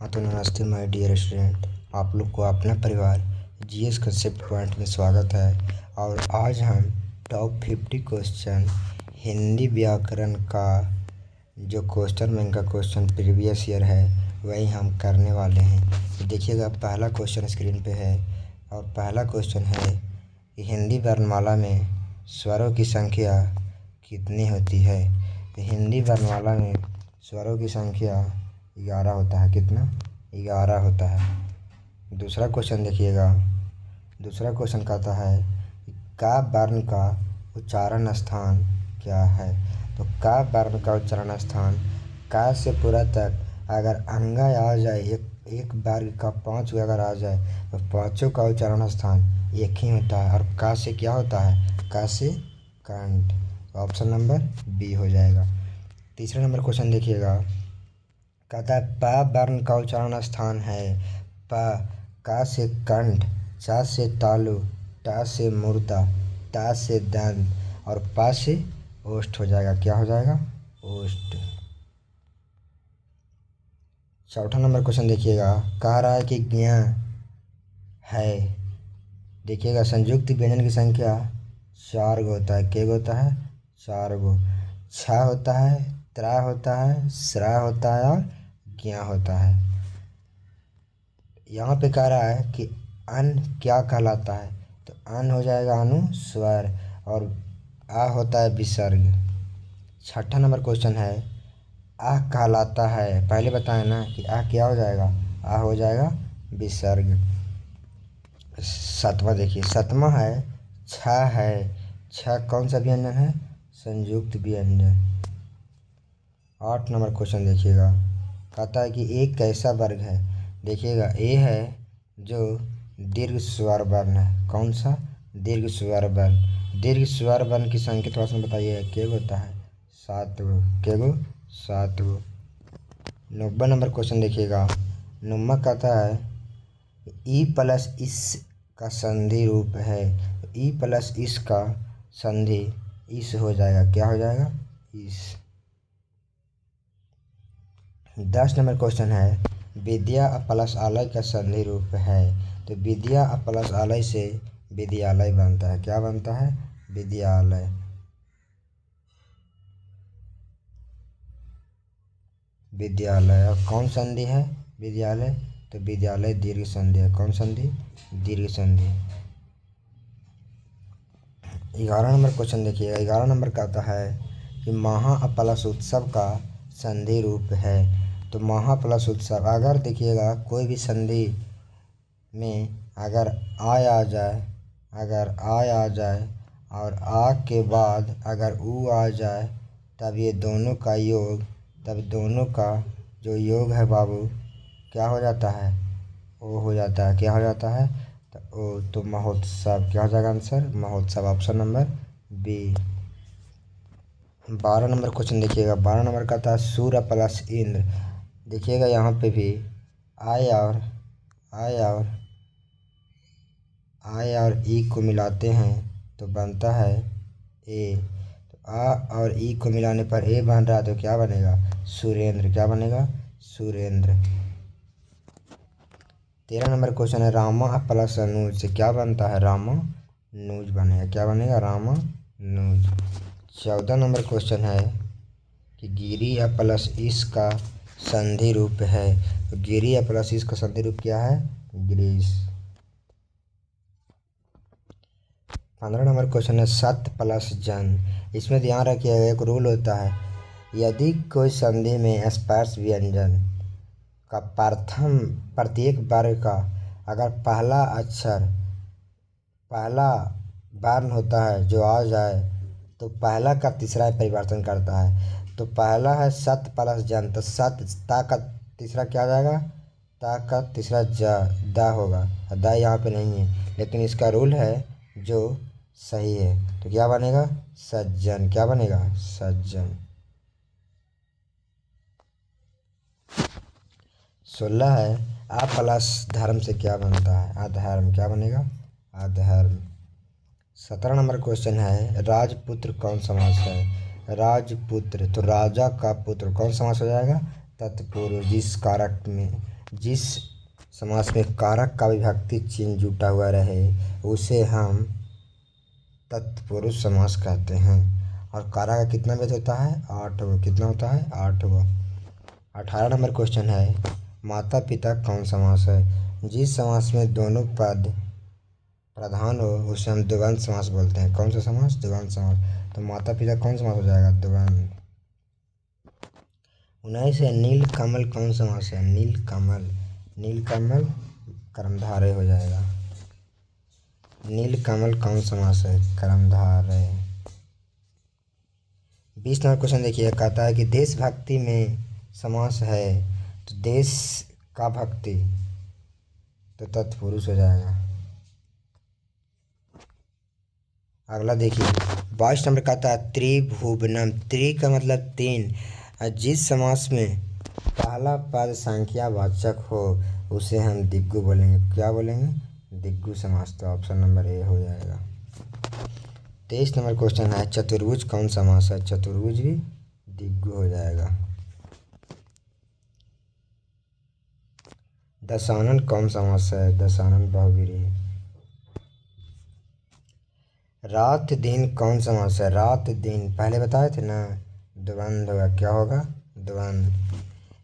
हाँ तो नमस्ते माय डियर स्टूडेंट, आप लोग को अपना परिवार जीएस कंसेप्ट पॉइंट में स्वागत है। और आज हम टॉप 50 क्वेश्चन हिंदी व्याकरण का जो क्वेश्चन बैंक का क्वेश्चन प्रीवियस ईयर है वही हम करने वाले हैं। तो देखिएगा, पहला क्वेश्चन स्क्रीन पे है और पहला क्वेश्चन है कि हिंदी वर्णमाला में स्वरों की संख्या कितनी होती है। तो हिंदी वर्णमाला में स्वरों की संख्या 11 होता है। कितना? 11 होता है। दूसरा क्वेश्चन देखिएगा, दूसरा क्वेश्चन कहता है कि का वर्ण का उच्चारण स्थान क्या है। तो का वर्ण का उच्चारण स्थान, का से पूरा तक अगर अंगा आ जाए, एक वर्ग का 5 अगर आ जाए तो पाँचों का उच्चारण स्थान एक ही होता है। और का से क्या होता है? का से कंठ। तो ऑप्शन नंबर बी हो जाएगा। तीसरा नंबर क्वेश्चन देखिएगा, कहता है प वर्ण का उच्चारण स्थान है प, का से कंठ, चा से तालु, टा से मूर्धा, ता से दंत और पा से ओष्ठ हो जाएगा। क्या हो जाएगा? ओष्ठ। चौथा नंबर क्वेश्चन देखिएगा, कह रहा है कि ज्ञ है। देखिएगा, संयुक्त व्यंजन की संख्या 4 गो होता है। क्या होता है? 4 गो। छ होता है, त्रा होता है, स्रा होता है और ज्ञ होता है। यहाँ पे कह रहा है कि अन क्या कहलाता है। तो अन हो जाएगा अनुस्वर और आ होता है विसर्ग। छठा नंबर क्वेश्चन है, आ कहलाता है। पहले बताए ना कि आ क्या हो जाएगा? आ हो जाएगा विसर्ग। सातवां देखिए, सातवां है छ है। छ कौन सा व्यंजन है? संयुक्त व्यंजन। 8 नंबर क्वेश्चन देखिएगा, कहता है कि एक कैसा वर्ग है। देखिएगा, ए है जो दीर्घ स्वर वर्ण है। कौन सा? दीर्घ स्वर वर्ण। दीर्घ स्वर वर्ण की संख्या थोड़ा सा बताइए, क्या होता है? 7 गो। क्या गो? 7 गो। 90 नंबर क्वेश्चन देखिएगा, नुम्मा कहता है ई प्लस इस का संधि रूप है। तो ई प्लस इस का संधि इस हो जाएगा। क्या हो जाएगा? इस। 10 नंबर क्वेश्चन है, विद्या प्लस आलय का संधि रूप है। तो विद्या प्लस आलय से विद्यालय बनता है। क्या बनता है? विद्यालय। विद्यालय। और कौन संधि है? विद्यालय। तो विद्यालय दीर्घ संधि है। कौन संधि? दीर्घ संधि। 11 नंबर क्वेश्चन देखिएगा, 11 नंबर कहता है कि महा प्लस उत्सव का संधि रूप है। तो महा प्लस उत्सव, अगर देखिएगा कोई भी संधि में अगर आ जाए, अगर आ जाए और आ के बाद अगर ऊ आ जाए, तब ये दोनों का योग, तब दोनों का जो योग है बाबू क्या हो जाता है? ओ हो जाता है। क्या हो जाता है? तो महोत्सव। क्या हो जाएगा आंसर? महोत्सव। Option number B. 12 number question देखिएगा, 12 नंबर का था सूर्य प्लस इंद्र। देखिएगा, यहाँ पे भी आय और ई को मिलाते हैं तो बनता है ए। तो आ और ई को मिलाने पर ए बन रहा है, तो क्या बनेगा? सुरेंद्र। क्या बनेगा? सुरेंद्र। 13 नंबर क्वेश्चन है, रामा प्लस अनुज से क्या बनता है? रामानुज बनेगा। क्या बनेगा? रामानुज। 14 नंबर क्वेश्चन है कि गिरी प्लस इस का संधि रूप है। तो गिरी प्लस इस का संधि रूप क्या है? ग्रीस। 15 नंबर क्वेश्चन है सत प्लस जन। इसमें ध्यान रखिएगा, एक रूल होता है, यदि कोई संधि में स्पर्श व्यंजन का प्रथम प्रत्येक वर्ग का अगर पहला अक्षर, पहला वर्ण होता है जो आ जाए, तो पहला का तीसरा परिवर्तन करता है। तो पहला है सत प्लस जन, तो सत, ता का तीसरा क्या आ जाएगा? ता का तीसरा दा होगा। दा यहाँ पे नहीं है, लेकिन इसका रूल है जो सही है। तो क्या बनेगा? सज्जन। क्या बनेगा? सज्जन। 16 है, आ प्लस धर्म से क्या बनता है? अधर्म। क्या बनेगा? अधर्म। 17 नंबर क्वेश्चन है, राजपुत्र कौन समास है? राजपुत्र, तो राजा का पुत्र कौन समास हो जाएगा? तत्पुरुष। जिस समास में कारक का विभक्ति चिन्ह जुटा हुआ रहे उसे हम तत्पुरुष समास कहते हैं। और कारक का कितना भेद होता है? 8 गो। कितना होता है? 8 गो। 18 नंबर क्वेश्चन है, माता पिता कौन समास है? जिस समास में दोनों पद प्रधान हो उसे हम द्वंद्व समास बोलते हैं। कौन सा समास? द्वंद्व समास। तो माता पिता कौन समास हो जाएगा? द्वंद्व। 19 है, नील कमल कौन समास है? नील कमल। नील कमल कर्मधारय हो जाएगा। नील कमल कौन समास है? कर्मधारय। 20 नंबर क्वेश्चन देखिए, कहता है कि देशभक्ति में समास है तो देश का भक्ति तो तत्पुरुष हो जाएगा। अगला देखिए 22 नंबर कहता है त्रिभुवनम। त्रि का मतलब 3। जिस समास में पहला पद संख्यावाचक हो उसे हम दिग्गु बोलेंगे। क्या बोलेंगे? दिग्गु समास। तो ऑप्शन नंबर ए हो जाएगा। 23 नंबर क्वेश्चन है, चतुर्भुज कौन समास है? चतुर्भुज भी दिग्गु हो जाएगा। दशानन कौन समास है? दशानन बहुव्रीहि। रात दिन कौन समास है? रात दिन पहले बताए थे ना, द्वंद्व होगा। क्या होगा? द्वंद्व।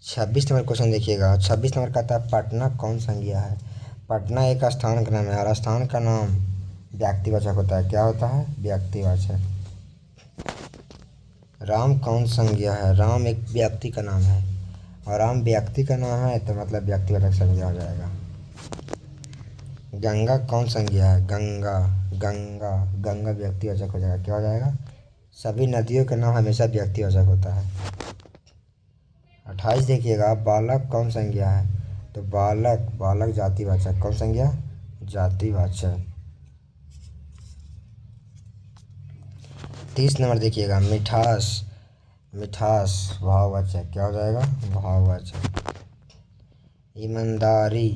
26 नंबर क्वेश्चन देखिएगा। 26 नंबर कहता है पटना कौन संज्ञा है? पटना एक स्थान का नाम है और स्थान का नाम व्यक्तिवाचक होता है। क्या होता है? व्यक्तिवाचक। राम कौन संज्ञा है? राम एक व्यक्ति का नाम है और राम व्यक्ति का नाम है तो मतलब व्यक्तिवाचक संज्ञा हो जाएगा। गंगा कौन संज्ञा है? गंगा। गंगा गंगा व्यक्तिवाचक हो जाएगा। क्या हो जाएगा? सभी नदियों का नाम हमेशा व्यक्तिवाचक होता है। 28 देखिएगा, बालक कौन संज्ञा है? तो बालक बालक जातिवाचक। कौन संज्ञा? जातिवाचक। 30 नंबर देखिएगा, मिठास। मिठास भाववाचक। क्या हो जाएगा? भाववाचक। ईमानदारी।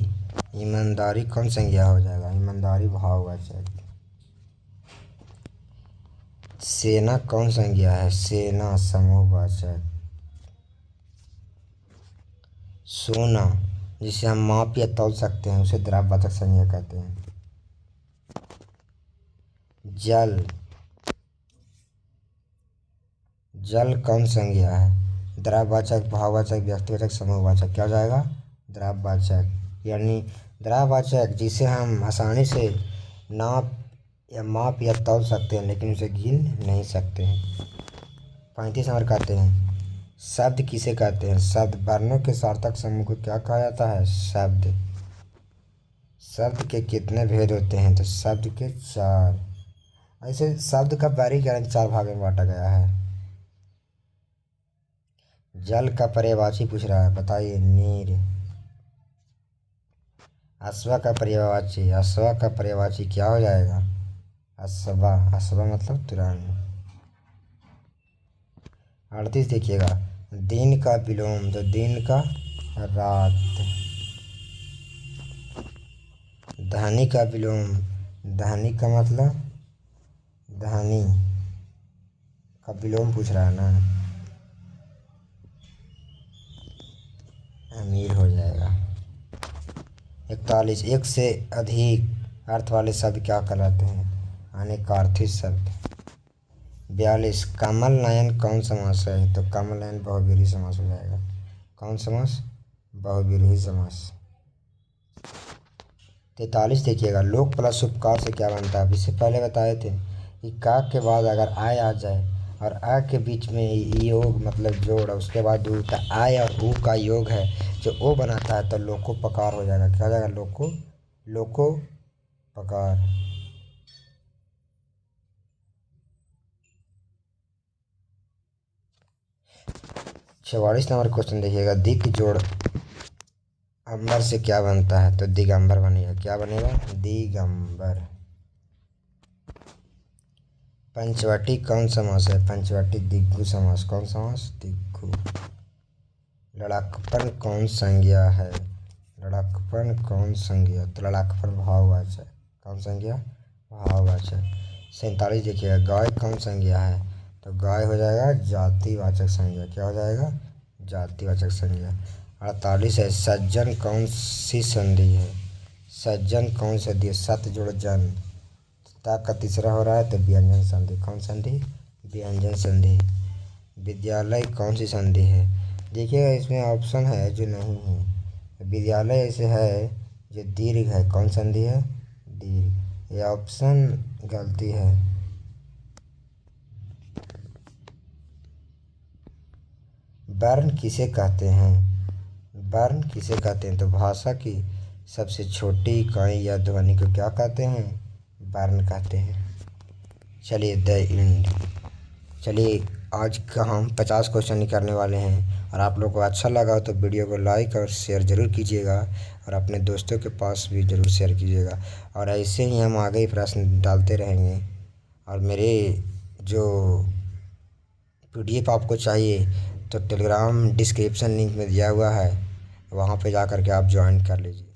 ईमानदारी कौन संज्ञा हो जाएगा? ईमानदारी भाववाचक। सेना कौन संज्ञा है? सेना समूहवाचक। सोना जिसे हम माप या तौल सकते हैं उसे द्रव्यवाचक संज्ञा कहते हैं। जल। जल कौन संज्ञा है? द्रव्यवाचक भाववाचक व्यक्तिवाचक समूहवाचक। क्या हो जाएगा? द्रव्यवाचक। यानी द्रव्यवाचक जिसे हम आसानी से नाप या माप या तौल सकते हैं लेकिन उसे गिन नहीं सकते हैं। 35 नंबर कहते हैं शब्द किसे कहते हैं? शब्द वर्णों के सार्थक समूह को क्या कहा जाता है? शब्द। शब्द के कितने भेद होते हैं? तो शब्द के 4। ऐसे शब्द का वर्गीकरण 4 भाग में बांटा गया है। जल का पर्यायवाची पूछ रहा है, बताइए। नीर। अश्व का पर्यायवाची। अश्व का पर्यायवाची क्या हो जाएगा? अश्वा। अश्वा मतलब तुरंत। 38 देखिएगा, दिन का विलोम। तो दिन का रात। धनी का विलोम। धनी का मतलब धनी का विलोम पूछ रहा है ना, अमीर हो जाएगा। 41, एक से अधिक अर्थ वाले शब्द क्या कहलाते हैं? अनेकार्थी शब्द। 42, कमल नयन कौन समास है? तो कमल नयन बहुव्रीहि समास हो जाएगा। कौन समास? बहुव्रीहि समास। 43 देखिएगा, लोक प्लस उपकार से क्या बनता है? इससे पहले बताए थे कि का के बाद अगर आय आ जाए और आ के बीच में योग मतलब जोड़ और उसके बाद ऊ, तो आय और ऊ का योग है जो ओ बनाता है तो लोकोपकार हो जाएगा। क्या हो जाएगा? लोकोपकार। 44 नंबर क्वेश्चन देखिएगा, दिक जोड़ अंबर से क्या बनता है? तो दिगंबर बनेगा। क्या बनेगा? दिगंबर। पंचवटी कौन समास है? पंचवटी दिग्गु समास। कौन समास? दिग्गु। लड़कपन कौन संज्ञा है? लड़कपन कौन संज्ञा? तो लड़कपन भाववाचक। कौन संज्ञा? भाववाचक। 47 देखिएगा, गाय कौन संज्ञा है? तो गाय हो जाएगा जातिवाचक संज्ञा। क्या हो जाएगा? जातिवाचक संज्ञा। 48 है, सज्जन कौन सी संधि है? सज्जन कौन सी संधि है? सत जुड़ जन। ता का तीसरा हो रहा है तो व्यंजन संधि। कौन संधि? व्यंजन संधि। विद्यालय कौन सी संधि है? देखिएगा इसमें ऑप्शन है जो नहीं है। विद्यालय ऐसे है जो दीर्घ है। कौन संधि है? दीर्घ। ये ऑप्शन गलती है। वर्ण किसे कहते हैं? वर्ण किसे कहते हैं? तो भाषा की सबसे छोटी इकाई या ध्वनि को क्या कहते हैं? वर्ण कहते हैं। चलिए द इंड। चलिए आज का हम 50 क्वेश्चन ही करने वाले हैं, और आप लोगों को अच्छा लगा तो वीडियो को लाइक और शेयर ज़रूर कीजिएगा, और अपने दोस्तों के पास भी ज़रूर शेयर कीजिएगा। और ऐसे ही हम आगे ही प्रश्न डालते रहेंगे। और मेरे जो PDF आपको चाहिए तो टेलीग्राम डिस्क्रिप्शन लिंक में दिया हुआ है, वहाँ पे जा कर के आप ज्वाइन कर लीजिए।